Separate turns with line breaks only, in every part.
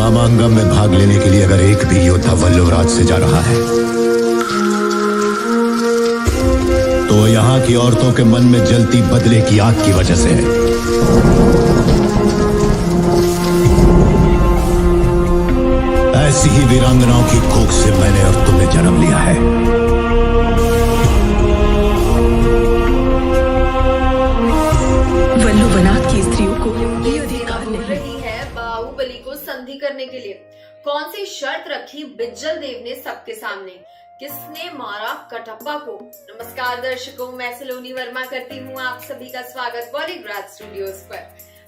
मामांगम में भाग लेने के लिए अगर एक भी योद्धा वल्लवराज से जा रहा है तो यहाँ की औरतों के मन में जलती बदले की आग की वजह से है। ऐसी ही वीरांगनाओं की कोख से मैंने और तुम्हें जन्म लिया है।
वल्लवनाथ की स्त्रियों को ये अधिकार नहीं
है। बाहुबली को संधि करने के लिए कौन सी शर्त रखी बिज्जल देव ने सबके सामने? किसने मारा कटप्पा को? नमस्कार दर्शकों, मैं सलोनी वर्मा करती हूँ आप सभी का स्वागत बॉलीवुड स्टूडियोज पर।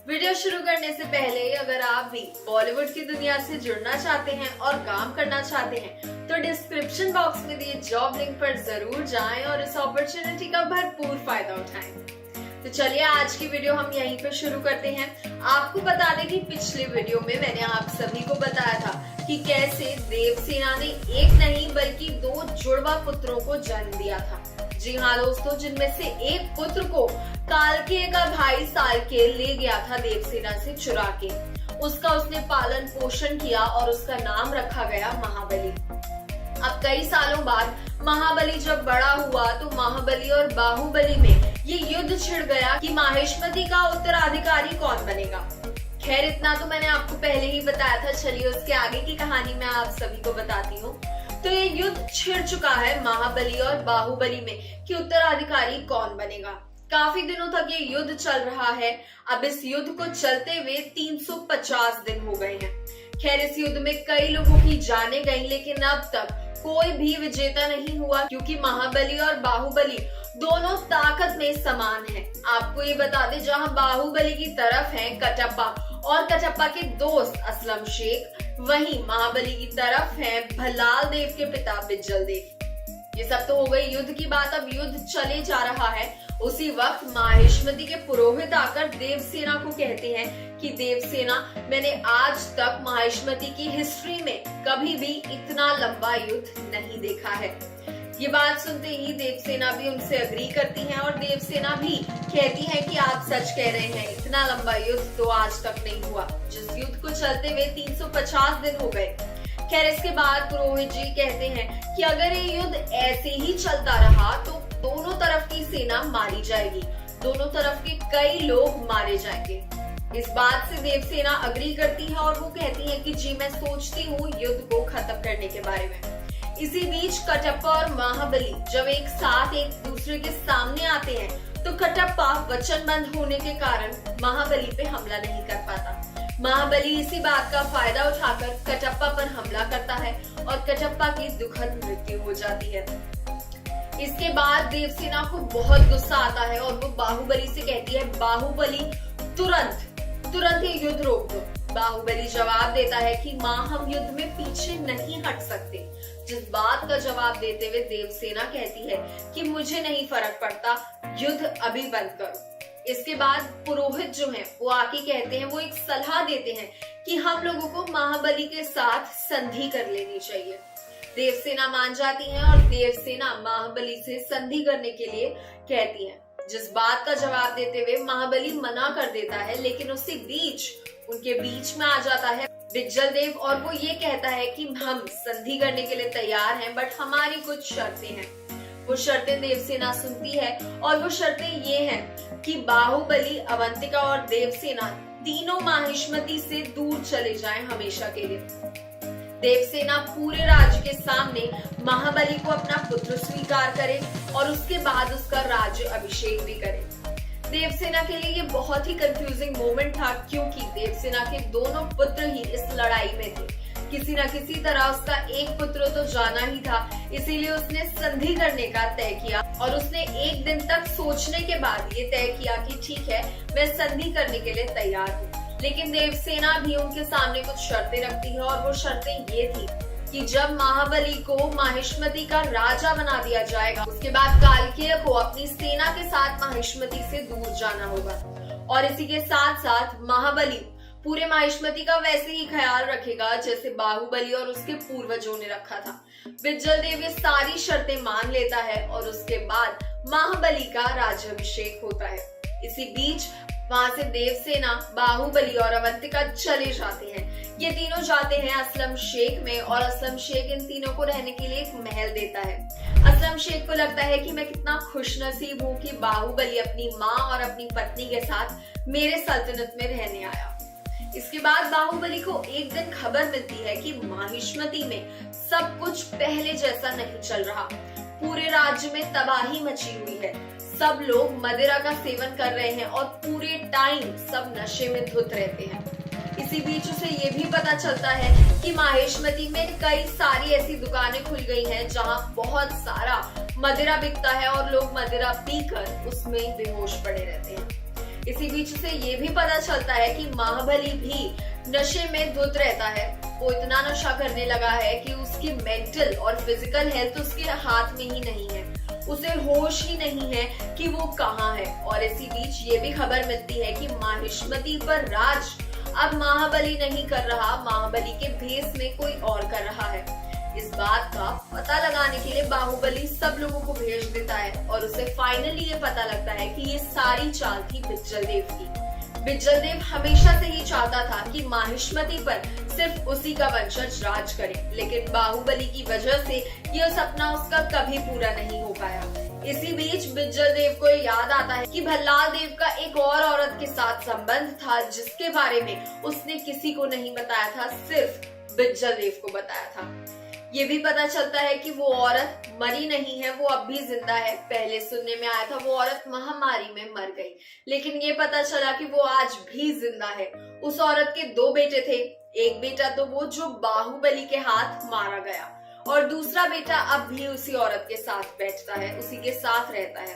वीडियो शुरू करने से पहले अगर आप भी बॉलीवुड की दुनिया से जुड़ना चाहते हैं और काम करना चाहते हैं तो डिस्क्रिप्शन बॉक्स में दिए जॉब लिंक पर जरूर जाएं और इस अपॉर्चुनिटी का भरपूर फायदा उठाएं। तो चलिए आज की वीडियो हम यहीं पे शुरू करते हैं। आपको बता दें कि पिछले वीडियो में मैंने आप सभी को बताया था कि कैसे देवसेना ने एक नहीं बल्कि 2 जुड़वा पुत्रों को जन्म दिया था। जी हाँ दोस्तों, जिनमें से एक पुत्र को कालकेय का भाई सालकेय ले गया था देवसेना से चुरा के। उसका उसने पालन पोषण किया और उसका नाम रखा गया महाबली। अब कई सालों बाद महाबली जब बड़ा हुआ तो महाबली और बाहुबली में ये युद्ध छिड़ गया कि माहिष्मति का उत्तराधिकारी कौन बनेगा। खैर इतना तो मैंने आपको पहले ही बताया था, चलिए उसके आगे की कहानी मैं आप सभी को बताती हूँ। तो ये युद्ध छिड़ चुका है महाबली और बाहुबली में कि उत्तराधिकारी कौन बनेगा। काफी दिनों तक ये युद्ध चल रहा है। अब इस युद्ध को चलते हुए 350 दिन हो गए हैं। खैर इस युद्ध में कई लोगों की जानें गई, लेकिन अब तक कोई भी विजेता नहीं हुआ क्योंकि महाबली और बाहुबली दोनों ताकत में समान हैं। आपको ये बता दें, जहां बाहुबली की तरफ है कटप्पा और कटप्पा के दोस्त असलम शेख, वहीं महाबली की तरफ है भल्लाल देव के पिता बिज्जल देव। ये सब तो हो गई युद्ध की बात। अब युद्ध चले जा रहा है। उसी वक्त माहिष्मति के पुरोहित आकर देवसेना को कहते हैं कि देवसेना, मैंने आज तक माहिष्मति की हिस्ट्री में कभी भी इतना लंबा युद्ध नहीं देखा है। ये बात सुनते ही देवसेना भी उनसे अग्री करती है और देवसेना भी कहती है कि आप सच कह रहे हैं, इतना लंबा युद्ध तो आज तक नहीं हुआ। जिस युद्ध को चलते हुए 350 दिन हो गए। खैर इसके बाद पुरोहित जी कहते हैं कि अगर ये युद्ध ऐसे ही चलता रहा तो दोनों तरफ की सेना मारी जाएगी, दोनों तरफ के कई लोग मारे जाएंगे। इस बात से देवसेना अग्री करती है और वो कहती है कि जी मैं सोचती हूँ युद्ध को खत्म करने के बारे में। इसी बीच कटप्पा और महाबली जब एक साथ एक दूसरे के सामने आते हैं तो कटप्पा वचनबद्ध होने के कारण महाबली पे हमला नहीं कर पाता। महाबली इसी बात का फायदा उठाकर कटप्पा पर हमला करता है और कटप्पा की दुखद मृत्यु हो जाती है। इसके बाद देवसेना को बहुत गुस्सा आता है और वो बाहुबली से कहती है, बाहुबली तुरंत ये युद्ध रोक दो। बाहुबली जवाब देता है कि माँ, हम युद्ध में पीछे नहीं हट सकते। जिस बात का जवाब देते हुए देवसेना कहती है कि मुझे नहीं फर्क पड़ता, युद्ध अभी बंद करो। इसके बाद पुरोहित जो हैं वो आके कहते हैं, वो एक सलाह देते हैं कि हम लोगों को महाबली के साथ संधि कर लेनी चाहिए। देवसेना मान जाती है और देवसेना महाबली से संधि करने के लिए कहती है। जिस बात का जवाब देते हुए महाबली मना कर देता है, लेकिन उसी बीच उनके बीच में आ जाता है बिज्जल देव और वो ये कहता है कि हम संधि करने के लिए तैयार हैं, बट हमारी कुछ शर्तें हैं। वो शर्तें देवसेना सुनती है और वो शर्तें ये हैं कि बाहुबली, अवंतिका और देवसेना तीनों माहिष्मति से दूर चले जाएं हमेशा के लिए। देवसेना पूरे राज्य के सामने महाबली को अपना पुत्र स्वीकार करे और उसके बाद उसका राज्य अभिषेक भी करे। देवसेना के लिए ये बहुत ही कंफ्यूजिंग मोमेंट था क्योंकि देवसेना के दोनों पुत्र ही इस लड़ाई में थे। किसी न किसी तरह उसका एक पुत्र तो जाना ही था, इसीलिए उसने संधि करने का तय किया और उसने एक दिन तक सोचने के बाद ये तय किया कि ठीक है, मैं संधि करने के लिए तैयार हूँ। लेकिन देवसेना भी उनके सामने कुछ शर्तें रखती है और वो शर्तें ये थी कि जब महाबली को माहिष्मति का राजा बना दिया जाएगा, उसके बाद कालकेय को अपनी सेना के साथ माहिष्मति से दूर जाना होगा और इसी के साथ साथ महाबली पूरे माहिष्मति का वैसे ही ख्याल रखेगा जैसे बाहुबली और उसके पूर्वजों ने रखा था। बिज्जल देव ये सारी शर्तें मान लेता है और उसके बाद महाबली का राज्याभिषेक होता है। इसी बीच वहां से देवसेना, बाहुबली और अवंतिका चले जाते हैं। ये तीनों जाते हैं असलम शेख में और असलम शेख इन तीनों को रहने के लिए एक महल देता है। असलम शेख को लगता है कि मैं कितना खुशनसीब हूँ कि बाहुबली अपनी माँ और अपनी पत्नी के साथ मेरे सल्तनत में रहने आया। इसके बाद बाहुबली को एक दिन खबर मिलती है कि माहिष्मती में सब कुछ पहले जैसा नहीं चल रहा। पूरे राज्य में तबाही मची हुई है। सब लोग मदिरा का सेवन कर रहे हैं और पूरे टाइम सब नशे में धुत रहते हैं। इसी बीच उसे ये भी पता चलता है कि माहिष्मती में कई सारी ऐसी दुकानें खुल गई हैं जहां बहुत सारा मदिरा बिकता है और लोग मदिरा पीकर उसमें बेहोश पड़े रहते हैं। इसी बीच उसे ये भी पता चलता है कि महाबली भी नशे में धुत रहता है। वो इतना नशा करने लगा है कि उसकी मेंटल और फिजिकल हेल्थ उसके हाथ में ही नहीं है। उसे होश ही नहीं है कि वो कहाँ है। और इसी बीच ये भी खबर मिलती है कि माहिष्मती पर राज अब महाबली नहीं कर रहा, महाबली के भेष में कोई और कर रहा है। इस बात का पता लगाने के लिए बाहुबली सब लोगों को भेज देता है और उसे फाइनली ये पता लगता है कि ये सारी चाल थी बिज्जल देव की। बिज्जल देव हमेशा से ही चाहता था कि माहिष्मती पर सिर्फ उसी का वंशज राज करे, लेकिन बाहुबली की वजह से ये सपना उसका कभी पूरा नहीं हो पाया। इसी बीच बिज्जल देव को याद आता है कि भल्लाल देव का एक और औरत के साथ संबंध था जिसके बारे में उसने किसी को नहीं बताया था, सिर्फ बिज्जल देव को बताया था। ये भी पता चलता है कि वो औरत मरी नहीं है, वो अब भी जिंदा है। पहले सुनने में आया था वो औरत महामारी में मर गई, लेकिन ये पता चला कि वो आज भी जिंदा है। उस औरत के 2 बेटे थे। एक बेटा तो वो जो बाहुबली के हाथ मारा गया और दूसरा बेटा अब भी उसी औरत के साथ बैठता है, उसी के साथ रहता है।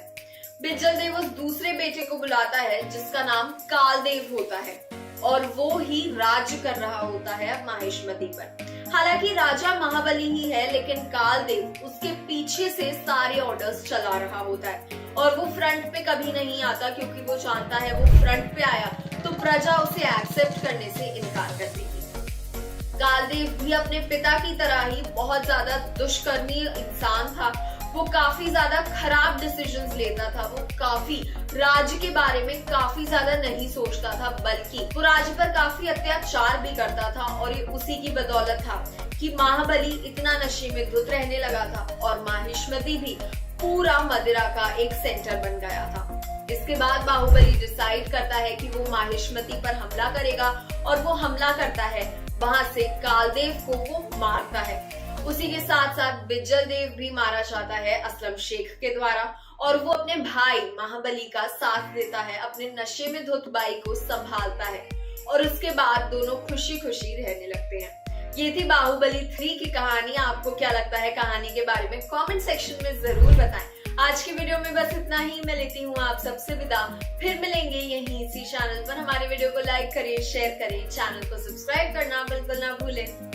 बिज्जल देव उस दूसरे बेटे को बुलाता है जिसका नाम कालदेव होता है और वो ही राज्य कर रहा होता है अब माहिष्मती पर। हालांकि राजा महाबली ही है, लेकिन कालदेव उसके पीछे से सारे ऑर्डर्स चला रहा होता है और वो फ्रंट पे कभी नहीं आता क्योंकि वो जानता है वो फ्रंट पे आया तो प्रजा उसे एक्सेप्ट करने से इनकार कर देगी। कालदेव भी अपने पिता की तरह ही बहुत ज्यादा दुष्कर्मी इंसान था। वो काफी ज्यादा खराब डिसीजंस लेता था। वो काफी राज्य के बारे में काफी ज्यादा नहीं सोचता था, बल्कि वो राज्य पर काफी अत्याचार भी करता था और ये उसी की बदौलत था कि महाबली इतना नशे में धुत रहने लगा था और माहिष्मती भी पूरा मदिरा का एक सेंटर बन गया था। इसके बाद बाहुबली डिसाइड करता है कि वो माहिष्मती पर हमला करेगा और वो हमला करता है। वहां से कालदेव को वो मारता है। उसी के साथ साथ बिज्जल देव भी मारा जाता है असलम शेख के द्वारा और वो अपने भाई महाबली का साथ देता है, अपने नशे में धुत भाई को संभालता है और उसके बाद दोनों खुशी खुशी रहने लगते हैं। ये थी बाहुबली 3 की कहानी। आपको क्या लगता है कहानी के बारे में कमेंट सेक्शन में जरूर बताएं। आज की वीडियो में बस इतना ही। मैं लेती हूँ आप सबसे विदा। फिर मिलेंगे यहीं इसी चैनल पर। हमारे वीडियो को लाइक करें, शेयर करें, चैनल को सब्सक्राइब करना बिल्कुल ना भूलें।